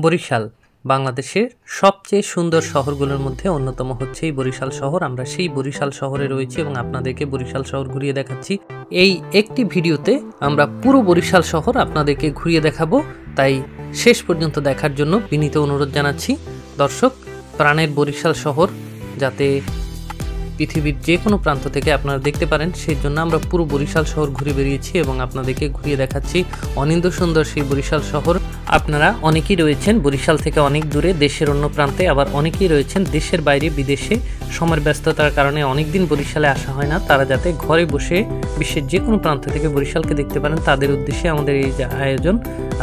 বরিশাল বাংলাদেশের সবচেয়ে সুন্দর শহরগুলোর মধ্যে অন্যতম হচ্ছে এই বরিশাল শহর। আমরা সেই বরিশাল শহরে রয়েছি এবং আপনাদেরকে বরিশাল শহর ঘুরিয়ে দেখাচ্ছি। এই একটি ভিডিওতে আমরা পুরো বরিশাল শহর আপনাদেরকে ঘুরিয়ে দেখাবো, তাই শেষ পর্যন্ত দেখার জন্য বিনীত অনুরোধ জানাচ্ছি। দর্শক, প্রাণের বরিশাল শহর যাতে পৃথিবীর যে কোনো প্রান্ত থেকে আপনারা দেখতে পারেন, সেই জন্য আমরা পুরো বরিশাল শহর ঘুরে বেরিয়েছি এবং আপনাদেরকে ঘুরিয়ে দেখাচ্ছি অনিন্দ সুন্দর সেই বরিশাল শহর। আপনারা অনেকেই রয়েছেন বরিশাল থেকে অনেক দূরে, দেশের অন্য প্রান্তে, আবার অনেকেই রয়েছেন দেশের বাইরে বিদেশে। সময়ের ব্যস্ততার কারণে অনেক দিন বরিশালে আসা হয় না, তারা যাতে ঘরে বসে বিশ্বের যে কোনো প্রান্ত থেকে বরিশালকে দেখতে পারেন, তাদের উদ্দেশ্যে আমাদের এই যে আয়োজন।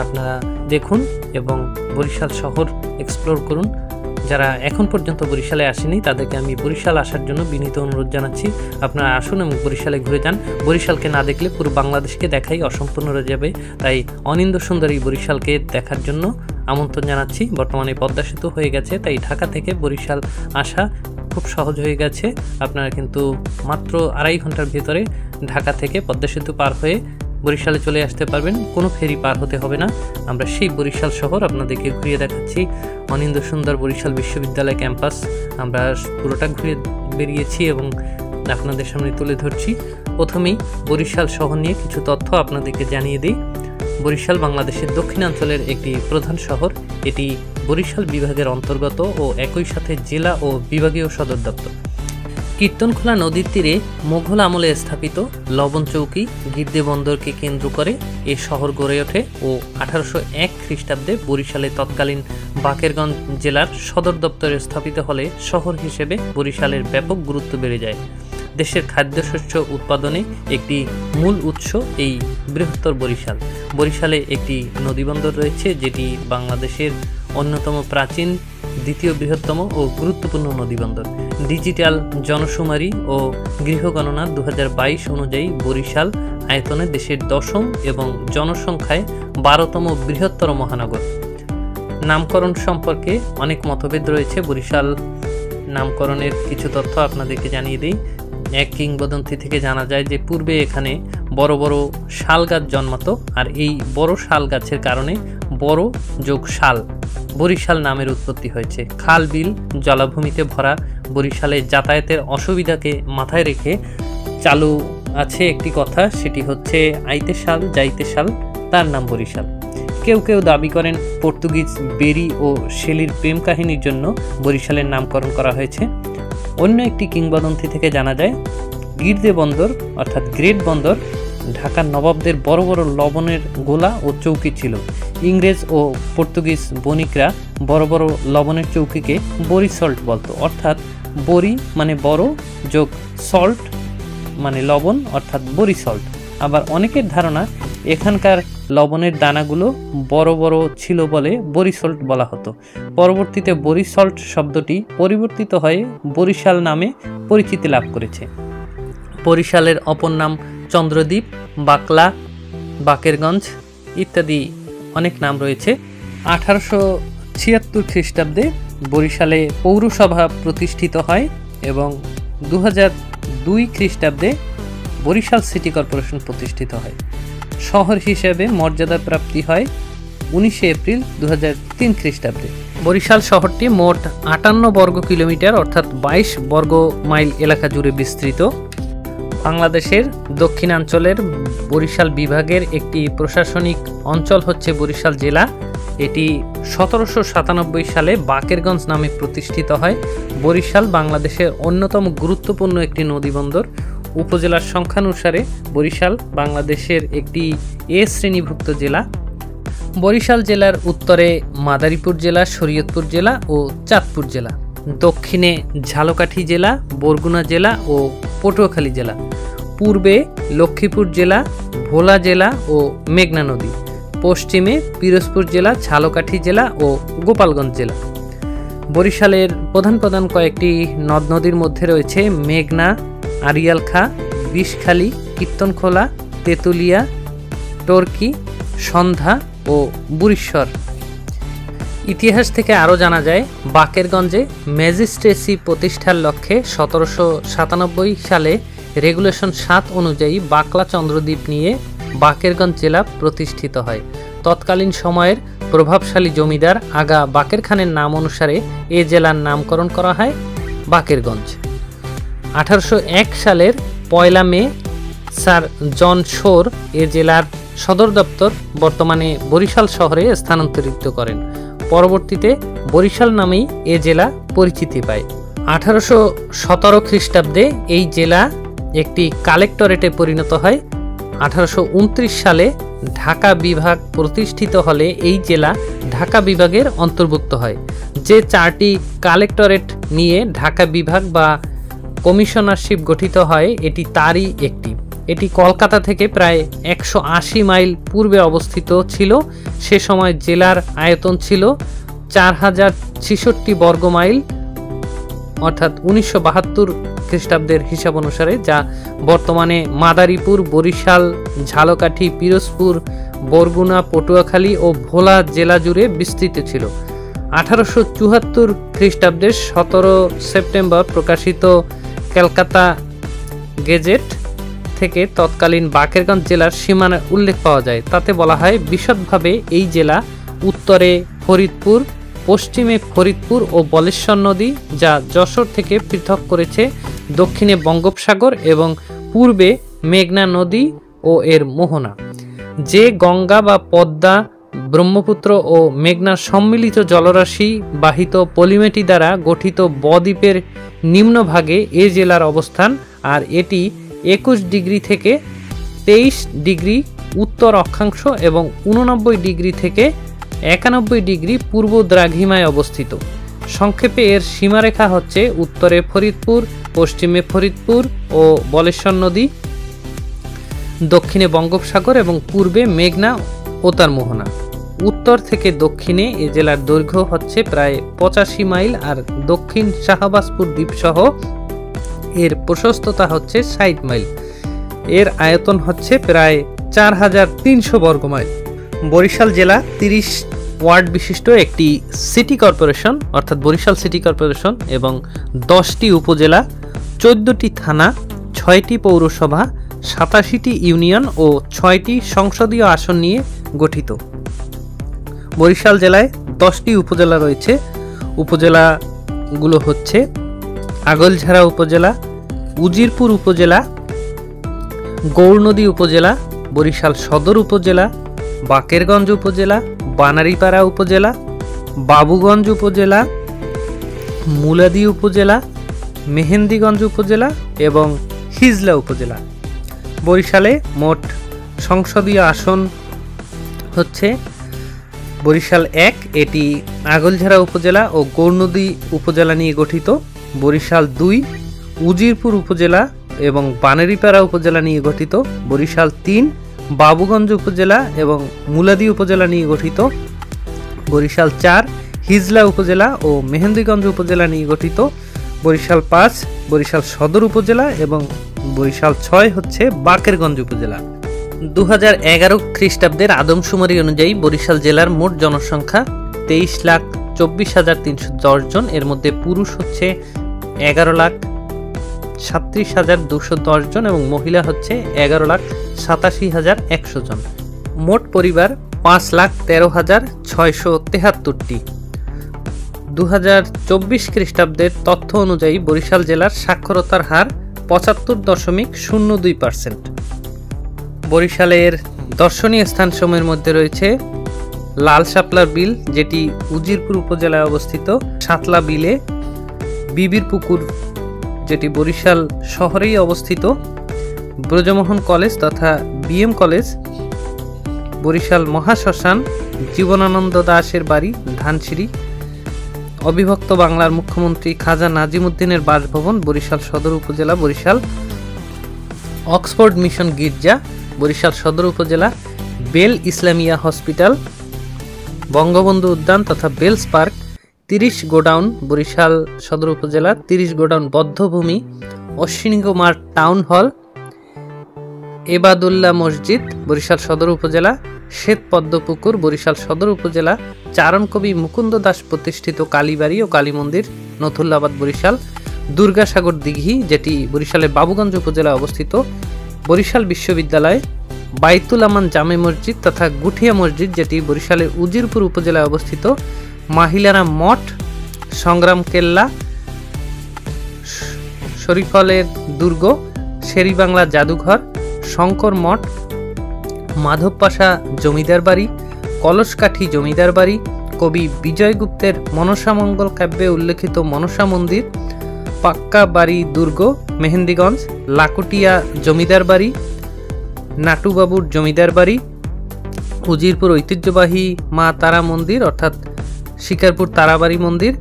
আপনারা দেখুন এবং বরিশাল শহর এক্সপ্লোর করুন। যারা এখন পর্যন্ত বরিশালে আসেনি তাদেরকে আমি বরিশাল আসার জন্য বিনীত অনুরোধ জানাচ্ছি। আপনারা আসুন এবং বরিশালে ঘুরে যান। বরিশালকে না দেখলে পুরো বাংলাদেশকে দেখাই অসম্পূর্ণ রয়ে যাবে, তাই অনিন্দ সুন্দর এই বরিশালকে দেখার জন্য আমন্ত্রণ জানাচ্ছি। বর্তমানে পদ্মা সেতু হয়ে গেছে, তাই ঢাকা থেকে বরিশাল আসা খুব সহজ হয়ে গেছে। আপনারা কিন্তু মাত্র 2.5 ঘন্টার ভেতরে ঢাকা থেকে পদ্মা সেতু পার হয়ে বরিশালে চলে আসতে পারবেন, কোনো ফেরি পার হতে হবে না। আমরা সেই বরিশাল শহর আপনাদেরকে ঘুরিয়ে দেখাচ্ছি। অনিন্দ সুন্দর বরিশাল বিশ্ববিদ্যালয় ক্যাম্পাস আমরা পুরোটা ঘুরে বেরিয়েছি এবং আপনাদের সামনে তুলে ধরছি। প্রথমেই বরিশাল শহর নিয়ে কিছু তথ্য আপনাদেরকে জানিয়ে দিই। বরিশাল বাংলাদেশের দক্ষিণাঞ্চলের একটি প্রধান শহর। এটি বরিশাল বিভাগের অন্তর্গত ও একই সাথে জেলা ও বিভাগীয় সদর দপ্তর। কীর্তনখোলা নদীর তীরে মোঘল আমলে স্থাপিত লবণ চৌকি গির্দে বন্দরকে কেন্দ্র করে এ শহর গড়ে ওঠে ও 1801 খ্রিস্টাব্দে বরিশালে তৎকালীন বাকেরগঞ্জ জেলার সদর দপ্তরে স্থাপিত হলে শহর হিসেবে বরিশালের ব্যাপক গুরুত্ব বেড়ে যায়। দেশের খাদ্যশস্য উৎপাদনে একটি মূল উৎস এই বৃহত্তর বরিশাল। বরিশালে একটি নদীবন্দর রয়েছে, যেটি বাংলাদেশের অন্যতম প্রাচীন, দ্বিতীয় বৃহত্তম ও গুরুত্বপূর্ণ নদীবন্দর। ডিজিটাল জনশুমারি ও গৃহগণনা 2022 অনুযায়ী বরিশাল আয়তনে দেশের 10ম এবং জনসংখ্যায় 12তম বৃহত্তর মহানগর। নামকরণ সম্পর্কে অনেক মতভেদ রয়েছে। বরিশাল নামকরণের কিছু তথ্য আপনাদেরকে জানিয়ে দিই। এক কিংবদন্তি থেকে জানা যায় যে পূর্বে এখানে বড় বড় শাল গাছ জন্মাতো, আর এই বড় শাল গাছের কারণে বড় যোগ শাল বরিশাল নামের উৎপত্তি হয়েছে। খাল বিল জলাভূমিতে ভরা বরিশালে যাতায়াতের অসুবিধাকে মাথায় রেখে চালু আছে একটি কথা, সেটি হচ্ছে আইতে শাল যাইতে শাল, তার নাম বরিশাল। কেউ কেউ দাবি করেন পর্তুগিজ বেরি ও শেলির প্রেম কাহিনীর জন্য বরিশালের নামকরণ করা হয়েছে। অন্য একটি কিংবদন্তি থেকে জানা যায় গির্দে বন্দর অর্থাৎ গ্রেট বন্দর ঢাকার নবাবদের বড় বড় লবণের গোলা ও চৌকি ছিল। ইংরেজ ও পর্তুগিজ বণিকরা বড় বড় লবণের চৌকিকে বরি সল্ট বলতো, অর্থাৎ বরি মানে বড় যোগ সল্ট মানে লবণ, অর্থাৎ বরি সল্ট। আবার অনেকের ধারণা এখানকার লবণের দানাগুলো বড় বড় ছিল বলে বরি সল্ট বলা হতো। পরবর্তীতে বরি সল্ট শব্দটি পরিবর্তিত হয়ে বরিশাল নামে পরিচিতি লাভ করেছে। বরিশালের অপর নাম চন্দ্রদ্বীপ, বাকলা, বাকেরগঞ্জ ইত্যাদি অনেক নাম রয়েছে। 1876 খ্রিস্টাব্দে বরিশালে পৌরসভা প্রতিষ্ঠিত হয় এবং 2002 খ্রিস্টাব্দে বরিশাল সিটি কর্পোরেশন প্রতিষ্ঠিত হয়। শহর হিসেবে মর্যাদা প্রাপ্তি হয় 19 এপ্রিল 2003 খ্রিস্টাব্দে। বরিশাল শহরটি মোট 58 বর্গ কিলোমিটার অর্থাৎ 22 বর্গ মাইল এলাকা জুড়ে বিস্তৃত। বাংলাদেশের দক্ষিণাঞ্চলের বরিশাল বিভাগের একটি প্রশাসনিক অঞ্চল হচ্ছে বরিশাল জেলা। এটি 1797 সালে বাকেরগঞ্জ নামে প্রতিষ্ঠিত হয়। বরিশাল বাংলাদেশের অন্যতম গুরুত্বপূর্ণ একটি নদীবন্দর। উপজেলার সংখ্যানুসারে বরিশাল বাংলাদেশের একটি এ শ্রেণীভুক্ত জেলা। বরিশাল জেলার উত্তরে মাদারীপুর জেলা, শরীয়তপুর জেলা ও চাঁদপুর জেলা, দক্ষিণে ঝালকাঠি জেলা, বরগুনা জেলা ও পটুয়াখালী জেলা, পূর্বে লক্ষ্মীপুর জেলা, ভোলা জেলা ও মেঘনা নদী, পশ্চিমে পিরোজপুর জেলা, ঝালকাঠি জেলা ও গোপালগঞ্জ জেলা। বরিশালের প্রধান প্রধান কয়েকটি নদ নদীর মধ্যে রয়েছে মেঘনা, আড়িয়াল খাঁ, বিষখালী, কীর্তনখোলা, তেঁতুলিয়া, টর্কি, সন্ধ্যা ও বুড়িশ্বর। ইতিহাস থেকে আরও জানা যায় বাকেরগঞ্জে ম্যাজিস্ট্রেসি প্রতিষ্ঠার লক্ষ্যে 1797 সালে রেগুলেশন 7 অনুযায়ী বাকলা চন্দ্রদ্বীপ নিয়ে বাকেরগঞ্জ জেলা প্রতিষ্ঠিত হয়। তৎকালীন সময়ের প্রভাবশালী জমিদার আগা বাকের খানের নাম অনুসারে এ জেলার নামকরণ করা হয় বাকেরগঞ্জ। 1801 সালের 1 মে স্যার জন শোর এ জেলার সদর দপ্তর বর্তমানে বরিশাল শহরে স্থানান্তরিত করেন। পরবর্তীতে বরিশাল নামেই এ জেলা পরিচিতি পায়। 1817 খ্রিস্টাব্দে এই জেলা একটি কালেক্টরেটে পরিণত হয়। 1829 সালে ঢাকা বিভাগ প্রতিষ্ঠিত হলে এই জেলা ঢাকা বিভাগের অন্তর্ভুক্ত হয়। যে 4টি কালেক্টরেট নিয়ে ঢাকা বিভাগ বা কমিশনারশিপ গঠিত হয়, এটি তারই একটি। এটি কলকাতা থেকে প্রায় 180 মাইল পূর্বে অবস্থিত ছিল। সে সময় জেলার আয়তন ছিল 4066 বর্গ মাইল, অর্থাৎ 1972 খ্রিস্টাব্দের হিসাব অনুসারে, যা বর্তমানে মাদারীপুর, বরিশাল, ঝালকাঠি, পিরোজপুর, বরগুনা, পটুয়াখালী ও ভোলা জেলা জুড়ে বিস্তৃত ছিল। 1874 খ্রিস্টাব্দের 17 সেপ্টেম্বর প্রকাশিত কলকাতা গেজেট থেকে তৎকালীন বাকেরগঞ্জ জেলার সীমানার উল্লেখ পাওয়া যায়। তাতে বলা হয়, বিশদভাবে এই জেলা উত্তরে ফরিদপুর, পশ্চিমে ফরিদপুর ও বলেশ্বর নদী, যা যশোর থেকে পৃথক করেছে, দক্ষিণে বঙ্গোপসাগর এবং পূর্বে মেঘনা নদী ও এর মোহনা। যে গঙ্গা বা পদ্মা, ব্রহ্মপুত্র ও মেঘনার সম্মিলিত জলরাশি বাহিত পলিমেটি দ্বারা গঠিত বদ্বীপের নিম্নভাগে এ জেলার অবস্থান, আর এটি 21 ডিগ্রি থেকে 23 ডিগ্রি উত্তর অক্ষাংশ এবং 89 ডিগ্রি থেকে 91 ডিগ্রি পূর্ব দ্রাঘিমায় অবস্থিত। সংক্ষেপে এর সীমারেখা হচ্ছে উত্তরে ফরিদপুর, পশ্চিমে ফরিদপুর ও বলেশ্বর নদী, দক্ষিণে বঙ্গোপসাগর এবং পূর্বে মেঘনা ও তার মোহনা। উত্তর থেকে দক্ষিণে এ জেলার দৈর্ঘ্য হচ্ছে প্রায় 85 মাইল, আর দক্ষিণ শাহবাজপুর দ্বীপ সহ এর প্রশস্ততা হচ্ছে 60 মাইল। এর আয়তন হচ্ছে প্রায় 4300 বর্গ মাইল। বরিশাল জেলা 30 ওয়ার্ড বিশিষ্ট একটি সিটি কর্পোরেশন, অর্থাৎ বরিশাল সিটি কর্পোরেশন, এবং 10টি উপজেলা, 14টি থানা, 6টি পৌরসভা, 87টি ইউনিয়ন ও 6টি সংসদীয় আসন নিয়ে গঠিত। বরিশাল জেলায় 10টি উপজেলা রয়েছে। উপজেলাগুলো হচ্ছে আগলঝাড়া উপজেলা, উজিরপুর উপজেলা, গৌরনদী উপজেলা, বরিশাল সদর উপজেলা, বাকেরগঞ্জ উপজেলা, বানারীপাড়া উপজেলা, বাবুগঞ্জ উপজেলা, মুলাদি উপজেলা, মেহেন্দিগঞ্জ উপজেলা এবং হিজলা উপজেলা। বরিশালে মোট সংসদীয় আসন হচ্ছে বরিশাল 1, এটি আগলঝাড়া উপজেলা ও গৌরনদী উপজেলা নিয়ে গঠিত। বরিশাল 2 উজিরপুর উপজেলা এবং বানারীপাড়া উপজেলা নিয়ে গঠিত। বরিশাল 3 বাবুগঞ্জ উপজেলা এবং মুলাদি উপজেলা নিয়ে গঠিত। বরিশাল 4 হিজলা উপজেলা ও মেহেন্দিগঞ্জ উপজেলা নিয়ে গঠিত। বরিশাল 5 বরিশাল সদর উপজেলা এবং বরিশাল 6 হচ্ছে বাকেরগঞ্জ উপজেলা। 2011 খ্রিস্টাব্দের আদমশুমারি অনুযায়ী বরিশাল জেলার মোট জনসংখ্যা 23,24,310 জন। এর মধ্যে পুরুষ হচ্ছে 11,37,210 জন এবং মহিলা হচ্ছে 11,87,100 জন। মোট পরিবার 5,13,673টি। 2024 খ্রিস্টাব্দের তথ্য অনুযায়ী বরিশাল জেলার সাক্ষরতার হার 75.02%। বরিশালের দর্শনীয় স্থানসমূহের মধ্যে রয়েছে লাল শাপলার বিল, যেটি উজিরপুর উপজেলায় অবস্থিত, সাতলা বিলে, বিবির পুকুর, যেটি বরিশাল শহরেই অবস্থিত, ব্রজমোহন কলেজ তথা বিএম কলেজ, বরিশাল মহাশ্মশান, জীবনানন্দ দাশের বাড়ি ধানসিঁড়ি, অবিভক্ত বাংলার মুখ্যমন্ত্রী খাজা নাজিমুদ্দিনের বাসভবন বরিশাল সদর উপজেলা, বরিশাল অক্সফোর্ড মিশন গির্জা বরিশাল সদর উপজেলা, বেল ইসলামিয়া হসপিটাল, বঙ্গবন্ধু উদ্যান তথা বেলস পার্ক, 30 গোডাউন বরিশাল সদর উপজেলা, 30 গোডাউন বদ্ধভূমি, অশ্বিনী কুমার টাউন হল, এবাদুল্লাহ মসজিদ বরিশাল সদর উপজেলা, শ্বেতপদ্মপুকুর বরিশাল সদর উপজেলা, চারণকবি মুকুন্দ দাস প্রতিষ্ঠিত কালীবাড়ি ও কালী মন্দির নথুল্লাবাদ বরিশাল, দুর্গাসাগর দিঘি যেটি বরিশালের বাবুগঞ্জ উপজেলায় অবস্থিত, বরিশাল বিশ্ববিদ্যালয়, বাইতুল আমান জামে মসজিদ তথা গুঠিয়া মসজিদ, যেটি বরিশালের উজিরপুর উপজেলায় অবস্থিত, মাহিলারা মঠ, সংগ্রাম কেল্লা, শরীফলের দুর্গ, শেরিবাংলা জাদুঘর, শঙ্কর মঠ, মাধব পাশা জমিদার বাড়ি, কলসকাঠি জমিদার বাড়ি, কবি বিজয়গুপ্তের মনসামঙ্গল কাব্যে উল্লেখিত মনসা মন্দির, পাক্কা বাড়ি দুর্গ মেহেন্দিগঞ্জ, লাকুটিয়া জমিদার বাড়ি, নাটুবাবুর জমিদার বাড়ি, উজিরপুর ঐতিহ্যবাহী মা তারা মন্দির অর্থাৎ শিকারপুর তারাবাড়ি মন্দির,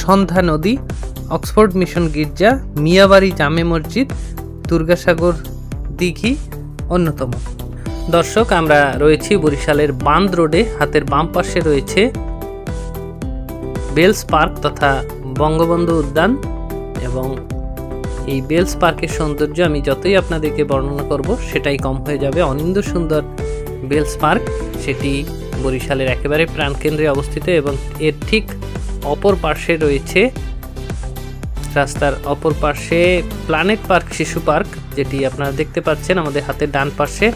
সন্ধ্যা নদী, অক্সফোর্ড মিশন গির্জা, মিয়াবাড়ি জামে মসজিদ, দুর্গাসাগর দিঘি অন্যতম। দর্শক, আমরা রয়েছি বরিশালের বান্দ রোডে। হাতের বাম পাশে রয়েছে বেলস পার্ক তথা বঙ্গবন্ধু উদ্যান, এবং এই বেলস পার্কের সৌন্দর্য আমি যতই আপনাদেরকে বর্ণনা করব সেটাই কম হয়ে যাবে। অনিন্দ্য সুন্দর বেলস পার্ক, সেটি বরিশালের একেবারে প্রাণকেন্দ্রে অবস্থিত, এবং এর ঠিক অপর পার্শ্বে রয়েছে, রাস্তার অপর পার্শ্বে প্ল্যানেট পার্ক শিশু পার্ক, যেটি আপনারা দেখতে পাচ্ছেন আমাদের হাতের ডান পাশে।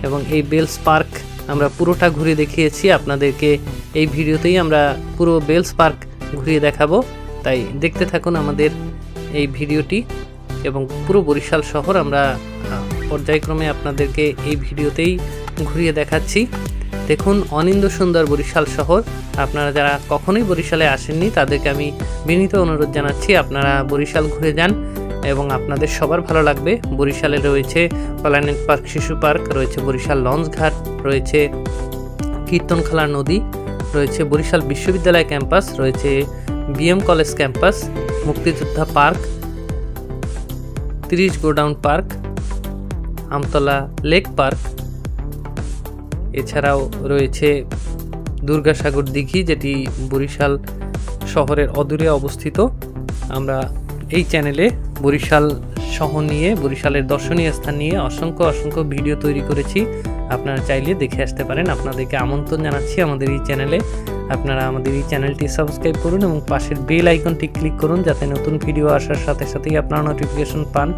এবং এই বেলস পার্ক আমরা পুরোটা ঘুরে দেখিয়েছি আপনাদেরকে। এই ভিডিওতেই আমরা পুরো বেলস পার্ক ঘুরিয়ে দেখাবো, তাই দেখতে থাকুন আমাদের এই ভিডিওটি। এবং পুরো বরিশাল শহর আমরা পর্যায়ক্রমে আপনাদেরকে এই ভিডিওতেই ঘুরিয়ে দেখাচ্ছি। দেখুন, অনিন্দ্য সুন্দর বরিশাল শহর। আপনারা যারা কখনোই বরিশালে আসেননি তাদেরকে আমি বিনীত অনুরোধ জানাচ্ছি, আপনারা বরিশাল ঘুরে যান এবং আপনাদের সবার ভালো লাগবে। বরিশালে রয়েছে প্ল্যানেট পার্ক শিশু পার্ক, রয়েছে বরিশাল লঞ্চ ঘাট, রয়েছে কীর্তনখালা নদী, রয়েছে বরিশাল বিশ্ববিদ্যালয় ক্যাম্পাস, রয়েছে বিএম কলেজ ক্যাম্পাস, মুক্তিযোদ্ধা park, 30 godown park, Amtala lake park, এছাড়াও রয়েছে দুর্গাসাগর দিঘি, যেটি বরিশাল শহরের অদূরে অবস্থিত। আমরা এই চ্যানেলে বরিশাল শহর নিয়ে, বরিশালের দর্শনীয় স্থান নিয়ে অসংখ্য ভিডিও তৈরি করেছি, আপনারা চাইলে দেখে আসতে পারেন। আপনাদেরকে আমন্ত্রণ জানাচ্ছি আমাদের এই চ্যানেলে। আপনারা আমাদের এই চ্যানেলটি সাবস্ক্রাইব করুন এবং পাশের বেল আইকনটি ক্লিক করুন, যাতে নতুন ভিডিও আসার সাথে সাথেই আপনারা নোটিফিকেশন পান।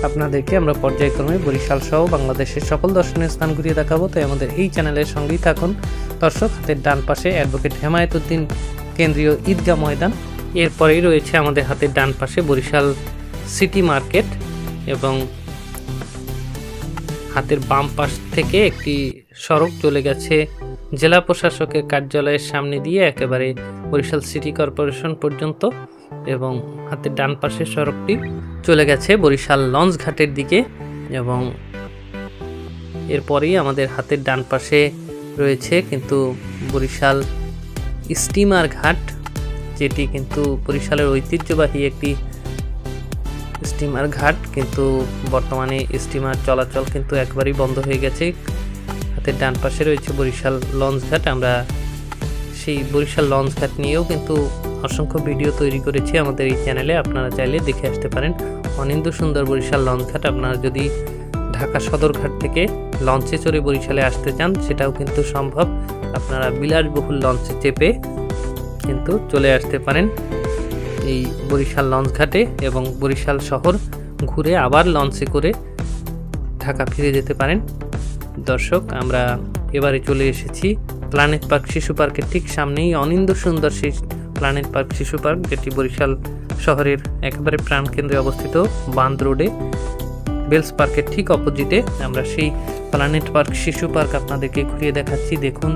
আপনাদেরকে আমরা পর্যায়ক্রমে বরিশাল সহ বাংলাদেশের সকল দর্শনীয় স্থান ঘুরিয়ে দেখাবো, তাই আমাদের এই চ্যানেলের সঙ্গেই থাকুন। দর্শক, হাতের ডান পাশে অ্যাডভোকেট হেমায়েত উদ্দিন কেন্দ্রীয় ঈদগাহ ময়দান, এরপরেই রয়েছে আমাদের হাতের ডান পাশে বরিশাল সিটি মার্কেট, এবং হাতের বাম পাশ থেকে একটি সড়ক চলে গেছে জেলা প্রশাসকের কার্যালয়ের সামনে দিয়ে একেবারে বরিশাল সিটি কর্পোরেশন পর্যন্ত, এবং হাতের ডান পাশের সড়কটি চলে গেছে বরিশাল লঞ্চ ঘাটের দিকে। এবং এরপরেই আমাদের হাতের ডান পাশে রয়েছে কিন্তু বরিশাল স্টিমার ঘাট, যেটি কিন্তু বরিশালের ঐতিহ্যবাহী একটি স্টিমার ঘাট, কিন্তু বর্তমানে স্টিমার চলাচল কিন্তু একবারই বন্ধ হয়ে গেছে। হাতের ডান পাশে রয়েছে বরিশাল লঞ্চ ঘাট। আমরা সেই বরিশাল লঞ্চ ঘাট নিয়েও কিন্তু অসংখ্য ভিডিও তৈরি করেছি আমাদের এই চ্যানেলে, আপনারা চাইলে দেখে আসতে পারেন। অনিন্দ্য সুন্দর বরিশাল লঞ্চ ঘাট। আপনারা যদি ঢাকা সদরঘাট থেকে লঞ্চে চড়ে বরিশালে আসতে চান সেটাও কিন্তু সম্ভব। আপনারা বিলাসবহুল লঞ্চে চেপে কিন্তু চলে আসতে পারেন এই বরিশাল লঞ্চ ঘাটে, এবং বরিশাল শহর ঘুরে আবার লঞ্চে করে ঢাকা ফিরে যেতে পারেন। দর্শক, আমরা এবারে চলে এসেছি প্ল্যানেট পার্ক শিশু পার্কের ঠিক সামনেই অনিন্দ্য সুন্দর সেই প্ল্যানেট পার্ক শিশু পার্ক, যেটি বরিশাল শহরের একেবারে প্রাণকেন্দ্রে অবস্থিত বান্দ রোডে বেলস পার্কের ঠিক অপোজিটে। আমরা সেই প্ল্যানেট পার্ক শিশু পার্ক আপনাদেরকে ঘুরিয়ে দেখাচ্ছি। দেখুন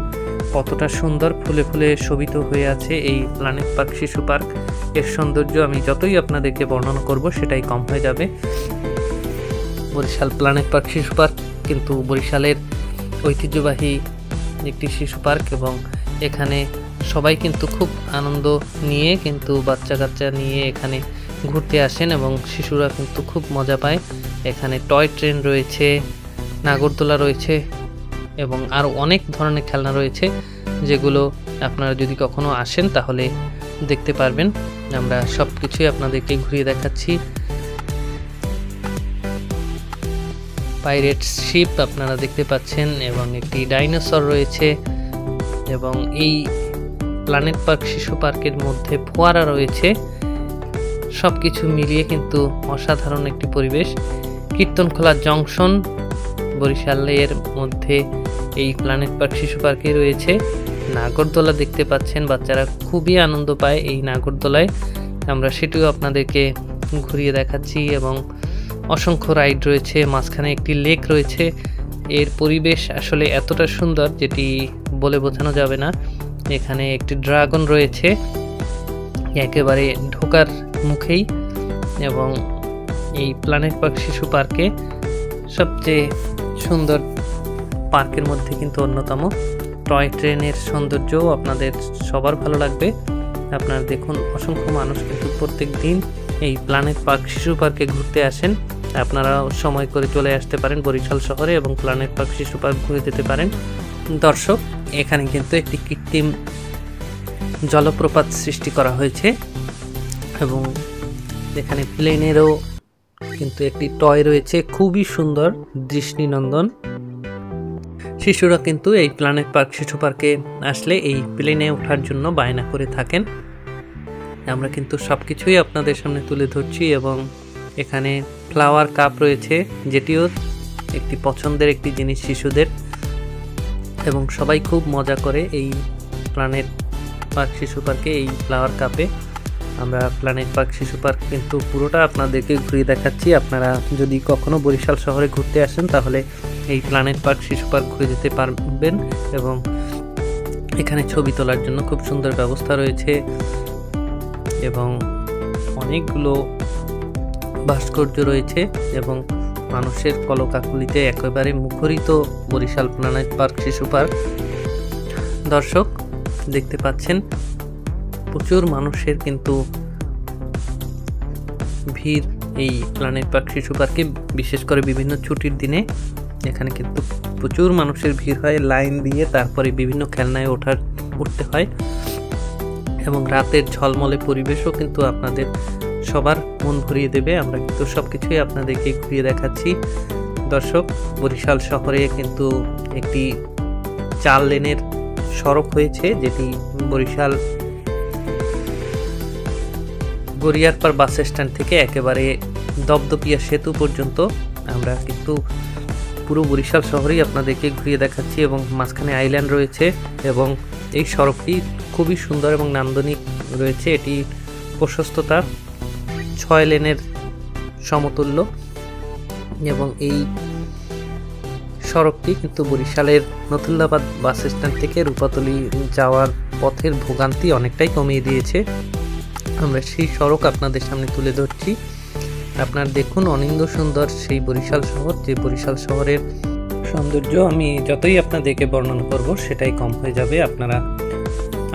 কতটা সুন্দর ফুলে ফুলে শোভিত হয়ে আছে এই প্ল্যানেট পার্ক শিশু পার্ক। এর সৌন্দর্য আমি যতই আপনাদেরকে বর্ণনা করব সেটাই কম হয়ে যাবে। বরিশাল প্ল্যানেট পার্ক শিশু পার্ক কিন্তু বরিশালের ঐতিহ্যবাহী একটি শিশু পার্ক, এবং এখানে সবাই কিন্তু খুব আনন্দ নিয়ে কিন্তু বাচ্চা কাচ্চা নিয়ে এখানে ঘুরতে আসেন, এবং শিশুরা কিন্তু খুব মজা পায়। এখানে টয় ট্রেন রয়েছে, নাগরদোলা রয়েছে, এবং আরও অনেক ধরনের খেলনা রয়েছে, যেগুলো আপনারা যদি কখনো আসেন তাহলে দেখতে পারবেন। আমরা সব কিছুই আপনাদেরকে ঘুরিয়ে দেখাচ্ছি। পাইরেটস শিপ আপনারা দেখতে পাচ্ছেন, এবং একটি ডাইনোসর রয়েছে, এবং এই প্ল্যানেট পার্ক শিশু পার্কের মধ্যে ফোয়ারা রয়েছে। সব কিছু মিলিয়ে কিন্তু অসাধারণ একটি পরিবেশ। কীর্তনখোলা জংশন বরিশালের মধ্যে এই প্ল্যানেট পার্ক শিশু পার্কে রয়েছে নাগরদোলা দেখতে পাচ্ছেন। বাচ্চারা খুবই আনন্দ পায় এই নাগরদোলায়, আমরা সেটিও আপনাদেরকে ঘুরিয়ে দেখাচ্ছি। এবং অসংখ্য রাইড রয়েছে, মাঝখানে একটি লেক রয়েছে। এর পরিবেশ আসলে এতটা সুন্দর যেটি বলে বোঝানো যাবে না। এখানে একটি ড্রাগন রয়েছে একেবারে ঢোকার মুখেই। এবং এই প্ল্যানেট পার্ক শিশু পার্কে সবচেয়ে সুন্দর পার্কের মধ্যে কিন্তু অন্যতম। টয় ট্রেনের সৌন্দর্যও আপনাদের সবার ভালো লাগবে। আপনারা দেখুন, অসংখ্য মানুষ কিন্তু প্রত্যেক দিন এই প্ল্যানেট পার্ক শিশু পার্কে ঘুরতে আসেন। আপনারা সময় করে চলে আসতে পারেন বরিশাল শহরে এবং প্ল্যানেট পার্ক শিশু পার্ক ঘুরে যেতে পারেন। দর্শক, এখানে কিন্তু একটি কৃত্রিম জলপ্রপাত সৃষ্টি করা হয়েছে এবং এখানে প্লেনেরও কিন্তু একটি টয় রয়েছে, খুবই সুন্দর দৃষ্টিনন্দন। শিশুরা কিন্তু এই প্ল্যানেট পার্ক শিশু পার্কে আসলে এই প্লেনে ওঠার জন্য বায়না করে থাকেন। আমরা কিন্তু সব কিছুই আপনাদের সামনে তুলে ধরছি। এবং এখানে ফ্লাওয়ার কাপ রয়েছে, যেটিও একটি পছন্দের একটি জিনিস শিশুদের, এবং সবাই খুব মজা করে এই প্ল্যানেট পার্ক শিশু পার্কে এই ফ্লাওয়ার কাপে। আমরা প্ল্যানেট পার্ক শিশু পার্ক কিন্তু পুরোটা আপনাদেরকে ঘুরিয়ে দেখাচ্ছি। আপনারা যদি কখনো বরিশাল শহরে ঘুরতে আসেন তাহলে এই প্ল্যানেট পার্ক শিশু পার্ক ঘুরে যেতে পারবেন। এবং এখানে ছবি তোলার জন্য খুব সুন্দর ব্যবস্থা রয়েছে এবং অনেকগুলো ভাস্কর্য রয়েছে এবং মানুষের কলকাকলিতে একেবারে মুখরিত বরিশাল প্ল্যানেট পার্ক শিশু পার্ক। দর্শক, দেখতে পাচ্ছেন প্রচুর মানুষের কিন্তু ভিড় এই প্ল্যানেট পার্ক শিশু পার্কে, বিশেষ করে বিভিন্ন ছুটির দিনে এখানে কিন্তু প্রচুর মানুষের ভিড় হয়। লাইন দিয়ে তারপরে বিভিন্ন খেলনায় উঠতে হয় এবং রাতের ঝলমলে পরিবেশও কিন্তু আপনাদের সবার মন ভরিয়ে দেবে। আমরা কিন্তু সব কিছুই আপনাদেরকে ঘুরিয়ে দেখাচ্ছি। দর্শক, বরিশাল শহরে কিন্তু একটি 4 লেনের সড়ক হয়েছে, যেটি বরিশাল গড়িয়ারপাড় বাস স্ট্যান্ড থেকে একেবারে দপদপিয়া সেতু পর্যন্ত আমরা কিন্তু পুরো বরিশাল শহরেই আপনাদেরকে ঘুরিয়ে দেখাচ্ছি। এবং মাঝখানে আইল্যান্ড রয়েছে এবং এই সড়কটি খুবই সুন্দর এবং নান্দনিক রয়েছে। এটি প্রশস্ততা 6 লেনের সমতুল্য এবং এই সড়কটি কিন্তু বরিশালের নতুল্লাবাদ বাস স্ট্যান্ড থেকে রূপাতলী যাওয়ার পথের ভোগান্তি অনেকটাই কমিয়ে দিয়েছে। আমরা সেই সড়ক আপনাদের সামনে তুলে ধরছি। আপনারা দেখুন, অনিন্দ্য সুন্দর সেই বরিশাল শহর, যে বরিশাল শহরের সৌন্দর্য আমি যতই আপনাদেরকে বর্ণনা করব সেটাই কম হয়ে যাবে। আপনারা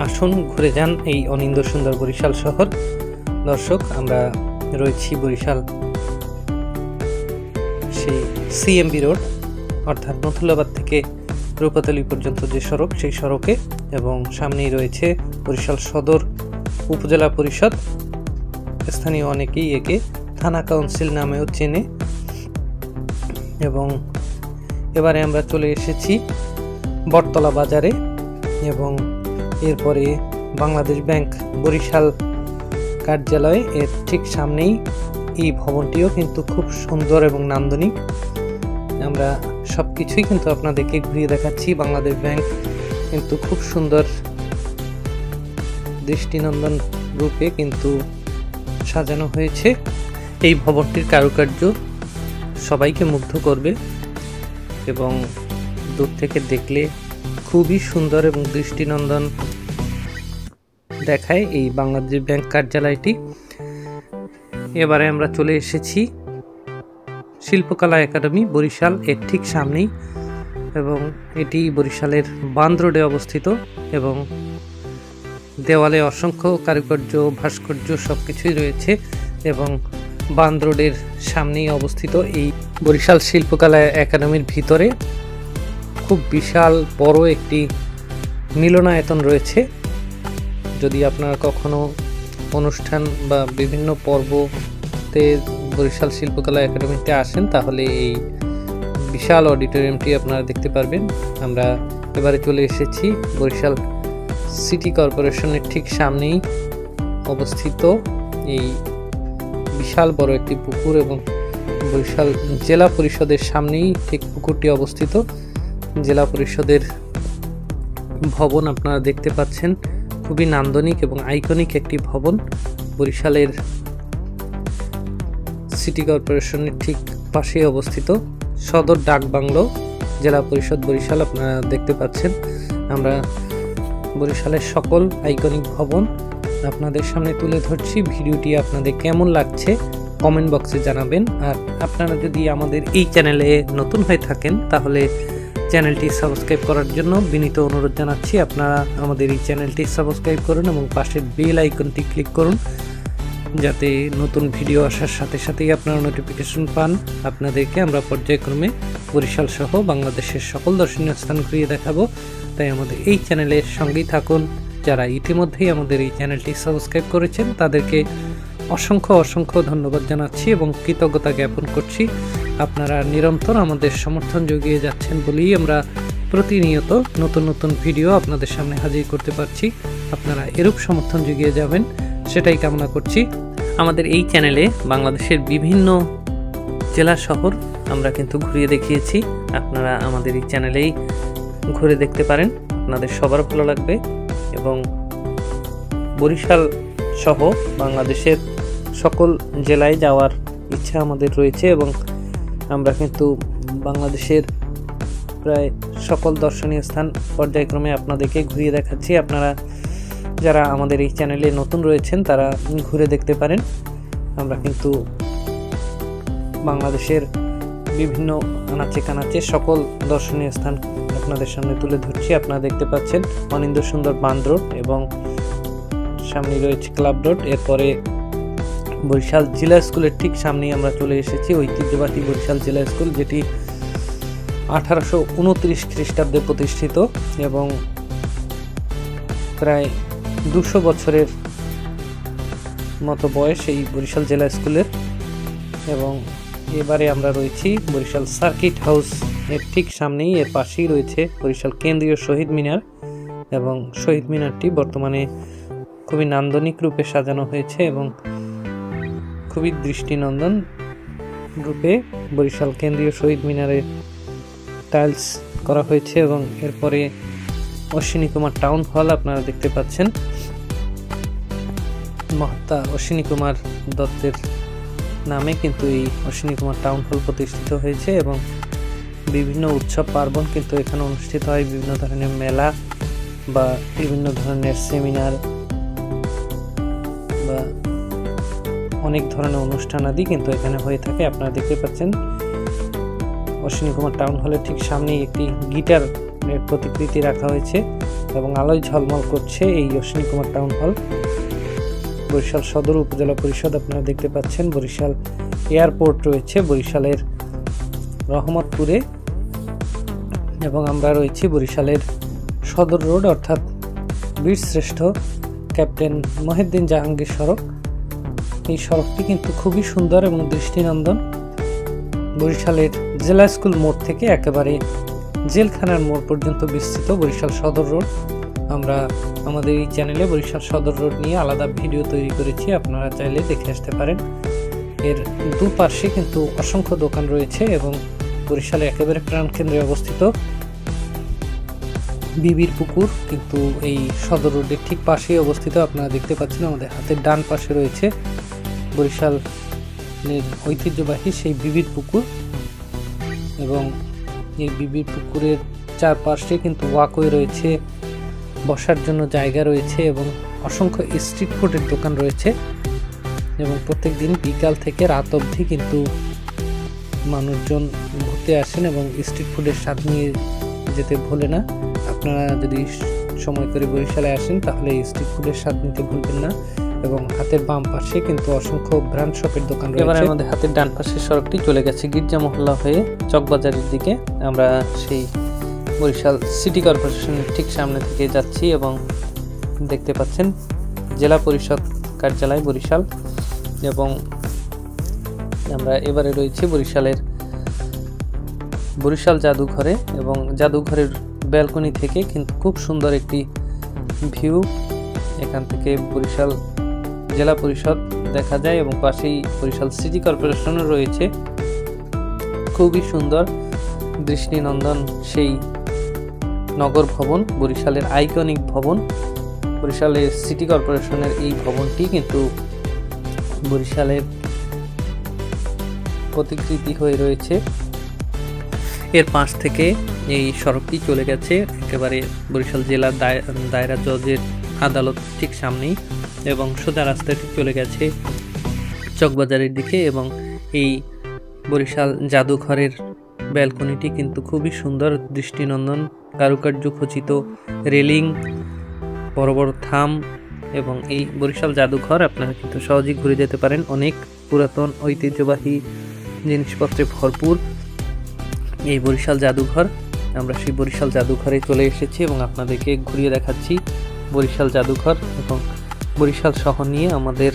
আসুন, ঘুরে যান এই অনিন্দ্য সুন্দর বরিশাল শহর। দর্শক, আমরা রয়েছি বরিশাল সেই সিএমবি রোড, অর্থাৎ নথুল্লাবাদ থেকে রূপাতলী পর্যন্ত যে সড়ক, সেই সড়কে, এবং সামনেই রয়েছে বরিশাল সদর উপজেলা পরিষদ। স্থানীয় অনেকেই একে থানা কাউন্সিল নামেও চেনে। এবং এবারে আমরা চলে এসেছি বটতলা বাজারে এবং এরপরে বাংলাদেশ ব্যাংক বরিশাল কার্যালয় এর ঠিক সামনেই এই ভবনটিও কিন্তু খুব সুন্দর এবং নান্দনিক। আমরা সব কিছুই কিন্তু আপনাদেরকে ঘুরিয়ে দেখাচ্ছি। বাংলাদেশ ব্যাংক কিন্তু খুব সুন্দর দৃষ্টিনন্দন রূপে কিন্তু সাজানো হয়েছে। এই ভবনটির কারুকার্য সবাইকে মুগ্ধ করবে এবং দূর থেকে দেখলে খুবই সুন্দর এবং দৃষ্টিনন্দন দেখায় এই বাংলাদেশ ব্যাংক কার্যালয়টি। এবারে আমরা চলে এসেছি শিল্পকলা একাডেমি বরিশাল এর ঠিক সামনেই, এবং এটি বরিশালের বান্দ রোডে অবস্থিত এবং দেওয়ালে অসংখ্য কারুকার্য, ভাস্কর্য সবকিছুই রয়েছে এবং বান্দ রোডের সামনেই অবস্থিত এই বরিশাল শিল্পকলা একাডেমির ভিতরে খুব বিশাল বড় একটি মিলনায়তন রয়েছে। যদি আপনারা কখনো অনুষ্ঠান বা বিভিন্ন পর্বতে বরিশাল শিল্পকলা একাডেমিতে আসেন তাহলে এই বিশাল অডিটোরিয়ামটি আপনারা দেখতে পারবেন। আমরা এবারে চলে এসেছি বরিশাল সিটি কর্পোরেশনের ঠিক সামনেই অবস্থিত এই বিশাল বড় একটি পুকুর এবং বরিশাল জেলা পরিষদের সামনেই ঠিক পুকুরটি অবস্থিত। জেলা পরিষদের ভবন আপনারা দেখতে পাচ্ছেন, খুবই নান্দনিক এবং আইকনিক একটি ভবন। বরিশালের সিটি কর্পোরেশনের ঠিক পাশেই অবস্থিত। সদর ডাক বাংলো, জেলা পরিষদ বরিশাল আপনারা দেখতে পাচ্ছেন। আমরা বরিশালের সকল আইকনিক ভবন আপনাদের সামনে তুলে ধরছি। ভিডিওটি আপনাদের কেমন লাগছে কমেন্ট বক্সে জানাবেন। আর আপনারা যদি আমাদের এই চ্যানেলে নতুন হয়ে থাকেন তাহলে চ্যানেলটি সাবস্ক্রাইব করার জন্য বিনীত অনুরোধ জানাচ্ছি। আপনারা আমাদের এই চ্যানেলটি সাবস্ক্রাইব করুন এবং পাশের বেল আইকনটি ক্লিক করুন, যাতে নতুন ভিডিও আসার সাথে সাথেই আপনারা নোটিফিকেশন পান। আপনাদেরকে আমরা পর্যায়ক্রমে বরিশাল সহ বাংলাদেশের সকল দর্শনীয় স্থান ঘুরিয়ে দেখাবো। তাই আমাদের এই চ্যানেলের সঙ্গেই থাকুন। যারা ইতিমধ্যেই আমাদের এই চ্যানেলটি সাবস্ক্রাইব করেছেন তাদেরকে অসংখ্য ধন্যবাদ জানাচ্ছি এবং কৃতজ্ঞতা জ্ঞাপন করছি। আপনারা নিরন্তর আমাদের সমর্থন জুগিয়ে যাচ্ছেন বলেই আমরা প্রতিনিয়ত নতুন ভিডিও আপনাদের সামনে হাজির করতে পারছি। আপনারা এরূপ সমর্থন জুগিয়ে যাবেন সেটাই কামনা করছি। আমাদের এই চ্যানেলে বাংলাদেশের বিভিন্ন জেলা শহর আমরা কিন্তু ঘুরিয়ে দেখিয়েছি। আপনারা আমাদের এই চ্যানেলেই ঘুরে দেখতে পারেন, আপনাদের সবার ভালো লাগবে। এবং বরিশাল সহ বাংলাদেশের সকল জেলায় যাওয়ার ইচ্ছা আমাদের রয়েছে এবং আমরা কিন্তু বাংলাদেশের প্রায় সকল দর্শনীয় স্থান পর্যায়ক্রমে আপনাদেরকে ঘুরিয়ে দেখাচ্ছি। আপনারা যারা আমাদের এই চ্যানেলে নতুন রয়েছেন তারা ঘুরে দেখতে পারেন। আমরা কিন্তু বাংলাদেশের বিভিন্ন আনাচে কানাচে সকল দর্শনীয় স্থান আপনাদের সামনে তুলে ধরছি। আপনারা দেখতে পাচ্ছেন অনিন্দ্য সুন্দর বাঁধ রোড এবং সামনে রয়েছে ক্লাব রোড। এরপরে বরিশাল জেলা স্কুলের ঠিক সামনেই আমরা চলে এসেছি, ঐতিহ্যবাহী বরিশাল জেলা স্কুল, যেটি 1829 খ্রিস্টাব্দে প্রতিষ্ঠিত এবং প্রায় 200 বছরের মতো বয়স এই বরিশাল জেলা স্কুলের। এবং এবারে আমরা রয়েছি বরিশাল সার্কিট হাউস এর ঠিক সামনেই, এর পাশেই রয়েছে বরিশাল কেন্দ্রীয় শহীদ মিনার এবং শহীদ মিনারটি বর্তমানে খুবই নান্দনিক রূপে সাজানো হয়েছে এবং খুবই দৃষ্টিনন্দন রূপে বরিশাল কেন্দ্রীয় শহীদ মিনারে টাইলস করা হয়েছে। এবং এরপরে অশ্বিনী কুমার টাউন হল আপনারা দেখতে পাচ্ছেন, মহাত্মা অশ্বিনী কুমার দত্তের নামে কিন্তু এই অশ্বিনী কুমার টাউন হল প্রতিষ্ঠিত হয়েছে এবং বিভিন্ন উৎসব পার্বণ কিন্তু এখানে অনুষ্ঠিত হয়। বিভিন্ন ধরনের মেলা বা বিভিন্ন ধরনের সেমিনার বা অনেক ধরনের অনুষ্ঠান আদি কিন্তু এখানে হয়ে থাকে। আপনারা দেখতে পাচ্ছেন অশ্বিনী কুমার টাউন হলের ঠিক সামনেই একটি গিটার প্রতিকৃতি রাখা হয়েছে এবং আলোয় ঝলমল করছে এই অশ্বিনী কুমার টাউন হল। বরিশাল সদর উপজেলা পরিষদ আপনারা দেখতে পাচ্ছেন। বরিশাল এয়ারপোর্ট রয়েছে বরিশালের রহমতপুরে এবং আমরা রয়েছি বরিশালের সদর রোড অর্থাৎ বীরশ্রেষ্ঠ ক্যাপ্টেন মহিউদ্দিন জাহাঙ্গীর সড়ক। এই সড়কটি কিন্তু খুবই সুন্দর এবং দৃষ্টিনন্দন। বরিশালের জেলা স্কুল মোড় থেকে একেবারে জেলখানার মোড় পর্যন্ত বিস্তৃত বরিশাল সদর রোড। আমরা আমাদের এই চ্যানেলে বরিশাল সদর রোড নিয়ে আলাদা ভিডিও তৈরি করেছি, আপনারা চাইলে দেখে আসতে পারেন। এর দুপাশে কিন্তু অসংখ্য দোকান রয়েছে এবং বরিশালে একেবারে প্রাণকেন্দ্রে অবস্থিত বিবির পুকুর কিন্তু এই সদর রোডের ঠিক পাশেই অবস্থিত। আপনারা দেখতে পাচ্ছেন আমাদের হাতের ডান পাশে রয়েছে বরিশালের ঐতিহ্যবাহী সেই বিবির পুকুর এবং এই বিবির পুকুরের চারপাশে কিন্তু ওয়াকওয়ে রয়েছে, বসার জন্য জায়গা রয়েছে এবং অসংখ্য স্ট্রিট ফুডের দোকান রয়েছে এবং প্রত্যেক দিন বিকাল থেকে রাত অবধি কিন্তু মানুষজন ঘুরতে আসেন এবং স্ট্রিট ফুডের স্বাদ নিয়ে যেতে ভোলে না। আপনারা যদি সময় করে বরিশালে আসেন তাহলে স্ট্রিট ফুডের স্বাদ নিতে ভুলবেন না। এবং হাতের বাম পাশে কিন্তু অসংখ্য ব্র্যান্ড শপের দোকান রয়েছে। এবারে আমাদের হাতের ডান পাশের সড়কটি চলে গেছে গির্জা মহল্লা হয়ে চকবাজারের দিকে। আমরা সেই বরিশাল সিটি কর্পোরেশনের ঠিক সামনে থেকে যাচ্ছি এবং দেখতে পাচ্ছেন জেলা পরিষদ কার্যালয় বরিশাল এবং আমরা এবারে রয়েছি বরিশালের বরিশাল জাদুঘরে এবং জাদুঘরের ব্যালকনি থেকে কিন্তু খুব সুন্দর একটি ভিউ এখান থেকে বরিশাল জেলা পরিষদ দেখা যায় এবং পাশেই বরিশাল সিটি কর্পোরেশনও রয়েছে খুবই সুন্দর দৃষ্টিনন্দন সেই নগর ভবন, বরিশালের আইকনিক ভবন, বরিশালের সিটি কর্পোরেশনের এই ভবনটি কিন্তু বরিশালের প্রতিকৃতি হয়ে রয়েছে। এর পাশ থেকে এই সড়কটি চলে গেছে একেবারে বরিশাল জেলার দায়রা জজের আদালত ঠিক সামনেই, এবং সোজা রাস্তাটি চলে গেছে চকবাজারের দিকে। এবং এই বরিশাল জাদুঘরের ব্যালকনিটি কিন্তু খুবই সুন্দর, দৃষ্টিনন্দন, কারুকার্য খচিত রেলিং, বড় বড় থাম, এবং এই বরিশাল জাদুঘর আপনারা কিন্তু সহজেই ঘুরে যেতে পারেন। অনেক পুরাতন ঐতিহ্যবাহী জিনিসপত্রে ভরপুর এই বরিশাল জাদুঘর। আমরা সেই বরিশাল জাদুঘরে চলে এসেছি এবং আপনাদেরকে ঘুরিয়ে দেখাচ্ছি বরিশাল জাদুঘর এবং বরিশাল শহর নিয়ে আমাদের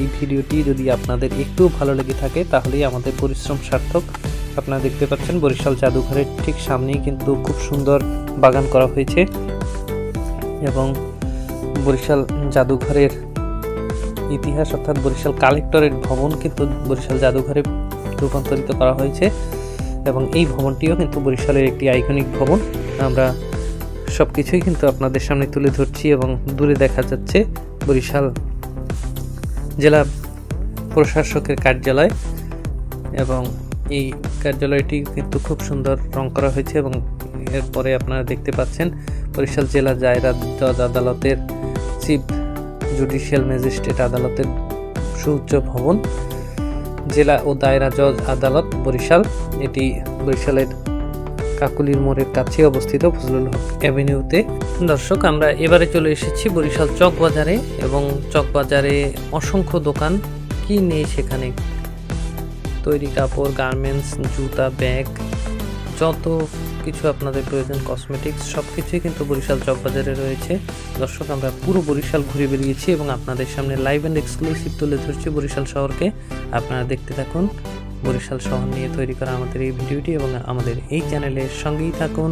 এই ভিডিওটি যদি আপনাদের একটু ভালো লেগে থাকে তাহলেই আমাদের পরিশ্রম সার্থক। আপনারা দেখতে পাচ্ছেন বরিশাল জাদুঘরের ঠিক সামনেই কিন্তু খুব সুন্দর বাগান করা হয়েছে এবং বরিশাল জাদুঘরের ইতিহাস অর্থাৎ বরিশাল কালেক্টরেট ভবন কিন্তু বরিশাল জাদুঘরে রূপান্তরিত করা হয়েছে এবং এই ভবনটিও কিন্তু বরিশালের একটি আইকনিক ভবন। আমরা সব কিছুই কিন্তু আপনাদের সামনে তুলে ধরছি এবং দূরে দেখা যাচ্ছে বরিশাল জেলা প্রশাসকের কার্যালয় এবং এই কার্যালয়টি কিন্তু খুব সুন্দর রং করা হয়েছে এবং এরপরে আপনারা দেখতে পাচ্ছেন বরিশাল জেলা দায়রা জজ আদালতের চিফ জুডিশিয়াল ম্যাজিস্ট্রেট আদালতের সুউচ্চ ভবন, জেলা ও দায়রা জজ আদালত বরিশাল। এটি বরিশালের কাকুলির মোড়ের কাছে অবস্থিত ফজলুল হক অ্যাভিনিউতে। দর্শক, আমরা এবারে চলে এসেছি বরিশাল চকবাজারে এবং চকবাজারে অসংখ্য দোকান, কি নেই সেখানে, তৈরি কাপড়, গার্মেন্টস, জুতা, ব্যাগ, যত কিছু আপনাদের প্রয়োজন, কসমেটিক্স, সব কিছুই কিন্তু বরিশাল চকবাজারে রয়েছে। দর্শক, আমরা পুরো বরিশাল ঘুরে বেরিয়েছি এবং আপনাদের সামনে লাইভ অ্যান্ড এক্সক্লুসিভ তুলে ধরছি বরিশাল শহরকে। আপনারা দেখতে থাকুন বরিশাল শহর নিয়ে তৈরি করা আমাদের এই ভিডিওটি এবং আমাদের এই চ্যানেলের সঙ্গেই থাকুন।